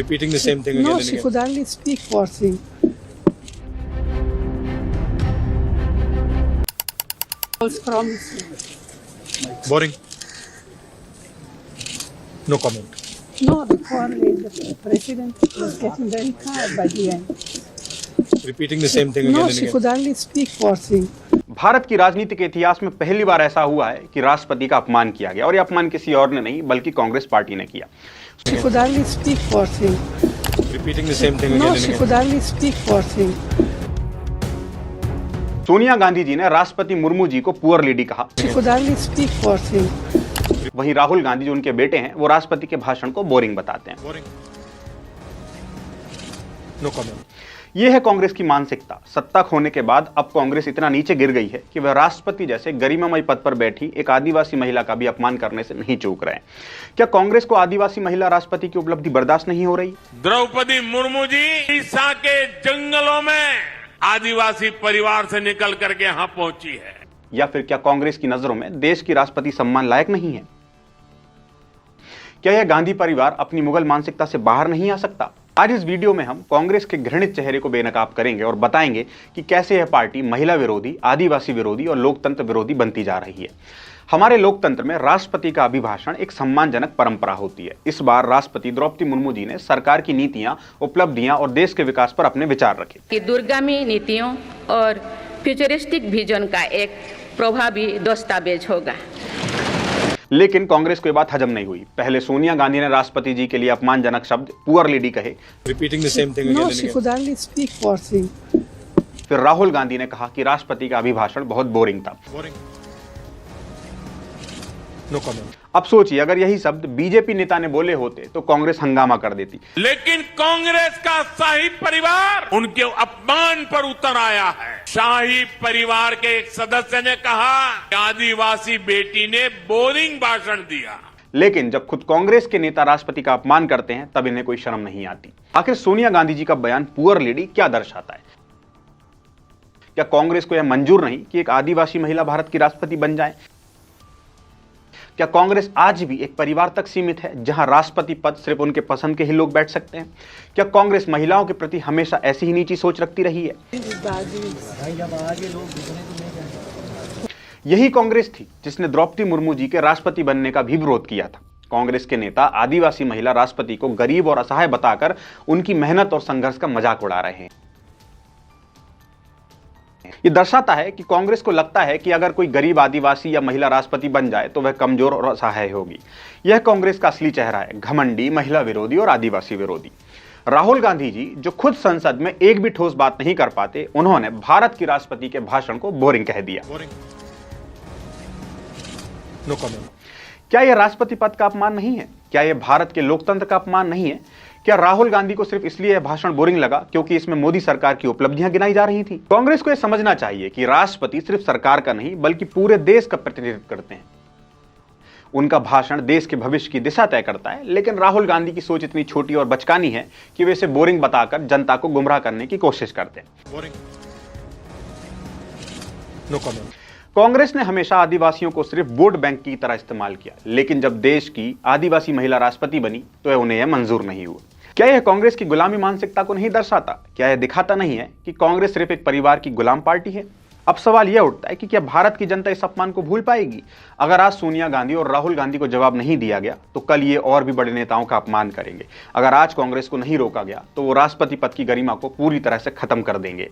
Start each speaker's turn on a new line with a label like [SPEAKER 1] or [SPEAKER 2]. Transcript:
[SPEAKER 1] Repeating the same thing again
[SPEAKER 2] No,
[SPEAKER 1] and
[SPEAKER 2] she
[SPEAKER 1] again.
[SPEAKER 2] could only speak for him. Was promising.
[SPEAKER 1] Boring. No comment.
[SPEAKER 2] No, the president was getting very tired by the end.
[SPEAKER 1] Repeating the same thing again
[SPEAKER 2] No,
[SPEAKER 1] and
[SPEAKER 2] she
[SPEAKER 1] again.
[SPEAKER 2] could only speak for him.
[SPEAKER 3] Bharat की राजनीति के इतिहास में पहली बार ऐसा हुआ है कि राष्ट्रपति का अपमान किया गया, और यह अपमान किसी और ने नहीं बल्कि कांग्रेस पार्टी ने किया।
[SPEAKER 2] She could only speak for him.
[SPEAKER 1] Repeating the same thing again
[SPEAKER 2] No,
[SPEAKER 1] and
[SPEAKER 2] she
[SPEAKER 1] again.
[SPEAKER 2] could only speak for him.
[SPEAKER 3] Sonia Gandhi ji ने राष्ट्रपति मुर्मू जी को पुअर लेडी कहा।
[SPEAKER 2] She could only speak for him.
[SPEAKER 3] वहीं राहुल गांधी जो उनके बेटे हैं वो राष्ट्रपति के भाषण को बोरिंग बताते हैं।
[SPEAKER 1] Boring. No comment.
[SPEAKER 3] यह है कांग्रेस की मानसिकता। सत्ता खोने के बाद अब कांग्रेस इतना नीचे गिर गई है कि वह राष्ट्रपति जैसे गरिमामय पद पर बैठी एक आदिवासी महिला का भी अपमान करने से नहीं चूक रहे हैं। क्या कांग्रेस को आदिवासी महिला राष्ट्रपति की उपलब्धि बर्दाश्त नहीं हो रही?
[SPEAKER 4] द्रौपदी मुर्मू जी उड़ीसा के जंगलों में आदिवासी परिवार से निकल करके यहां पहुंची है।
[SPEAKER 3] या फिर क्या कांग्रेस की नजरों में देश की राष्ट्रपति सम्मान लायक नहीं है? क्या यह गांधी परिवार अपनी मुगल मानसिकता से बाहर नहीं आ सकता? आज इस वीडियो में हम कांग्रेस के घृणित चेहरे को बेनकाब करेंगे और बताएंगे कि कैसे यह पार्टी महिला विरोधी, आदिवासी विरोधी और लोकतंत्र विरोधी बनती जा रही है। हमारे लोकतंत्र में राष्ट्रपति का अभिभाषण एक सम्मानजनक परंपरा होती है। इस बार राष्ट्रपति द्रौपदी मुर्मू जी ने सरकार की नीतियां, उपलब्धियां और देश के विकास पर अपने विचार रखे।
[SPEAKER 5] कि दूरगामी नीतियों और फ्यूचरिस्टिक विजन का एक प्रभावी दस्तावेज होगा।
[SPEAKER 3] लेकिन कांग्रेस को यह बात हजम नहीं हुई। पहले सोनिया गांधी ने राष्ट्रपति जी के लिए अपमानजनक शब्द पुअर लेडी कहे।
[SPEAKER 1] Repeating the same thing again
[SPEAKER 2] No,
[SPEAKER 1] and
[SPEAKER 2] she
[SPEAKER 1] again.
[SPEAKER 2] could only speak for him.
[SPEAKER 3] फिर राहुल गांधी ने कहा कि राष्ट्रपति का अभिभाषण बहुत बोरिंग था।
[SPEAKER 1] Boring. No comment.
[SPEAKER 3] अब सोचिए, अगर यही शब्द बीजेपी नेता ने बोले होते तो कांग्रेस हंगामा कर देती।
[SPEAKER 4] लेकिन कांग्रेस का शाही परिवार उनके अपमान पर उतर आया है। शाही परिवार के एक सदस्य ने कहा कि आदिवासी बेटी ने बोरिंग भाषण दिया।
[SPEAKER 3] लेकिन जब खुद कांग्रेस के नेता राष्ट्रपति का अपमान करते हैं तब इन्हें कोई शर्म नहीं आती। आखिर सोनिया गांधी जी का बयान पुअर लेडी क्या दर्शाता है? क्या कांग्रेस को यह मंजूर नहीं कि एक आदिवासी महिला भारत की राष्ट्रपति बन जाए? क्या कांग्रेस आज भी एक परिवार तक सीमित है जहां राष्ट्रपति पद सिर्फ उनके पसंद के ही लोग बैठ सकते हैं? क्या कांग्रेस महिलाओं के प्रति हमेशा ऐसी ही नीची सोच रखती रही है? यही कांग्रेस थी जिसने द्रौपदी मुर्मू जी के राष्ट्रपति बनने का भी विरोध किया था। कांग्रेस के नेता आदिवासी महिला राष्ट्रपति को गरीब और असहाय बताकर उनकी मेहनत और संघर्ष का मजाक उड़ा रहे हैं। यह दर्शाता है कि कांग्रेस को लगता है कि अगर कोई गरीब आदिवासी या महिला राष्ट्रपति बन जाए तो वह कमजोर और असहाय होगी। यह कांग्रेस का असली चेहरा है, घमंडी, महिला विरोधी और आदिवासी विरोधी। राहुल गांधी जी जो खुद संसद में एक भी ठोस बात नहीं कर पाते, उन्होंने भारत की राष्ट्रपति के भाषण को बोरिंग कह दिया।
[SPEAKER 1] Boring. No comment.
[SPEAKER 3] क्या यह राष्ट्रपति पद का अपमान नहीं है? क्या यह भारत के लोकतंत्र का अपमान नहीं है? क्या राहुल गांधी को सिर्फ इसलिए यह भाषण बोरिंग लगा क्योंकि इसमें मोदी सरकार की उपलब्धियां गिनाई जा रही थी? कांग्रेस को यह समझना चाहिए कि राष्ट्रपति सिर्फ सरकार का नहीं बल्कि पूरे देश का प्रतिनिधित्व करते हैं। उनका भाषण देश के भविष्य की दिशा तय करता है, लेकिन राहुल गांधी की सोच इतनी छोटी और बचकानी है कि वे इसे बोरिंग बताकर जनता को गुमराह करने की कोशिश करते हैं।
[SPEAKER 1] Boring. No comment.
[SPEAKER 3] कांग्रेस ने हमेशा आदिवासियों को सिर्फ वोट बैंक की तरह इस्तेमाल किया, लेकिन जब देश की आदिवासी महिला राष्ट्रपति बनी तो उन्हें यह मंजूर नहीं हुआ। क्या यह कांग्रेस की गुलामी मानसिकता को नहीं दर्शाता? क्या यह दिखाता नहीं है कि कांग्रेस सिर्फ एक परिवार की गुलाम पार्टी है? अब सवाल यह उठता है कि क्या भारत की जनता इस अपमान को भूल पाएगी? अगर आज सोनिया गांधी और राहुल गांधी को जवाब नहीं दिया गया तो कल ये और भी बड़े नेताओं का अपमान करेंगे। अगर आज कांग्रेस को नहीं रोका गया तो वो राष्ट्रपति पद की गरिमा को पूरी तरह से खत्म कर देंगे।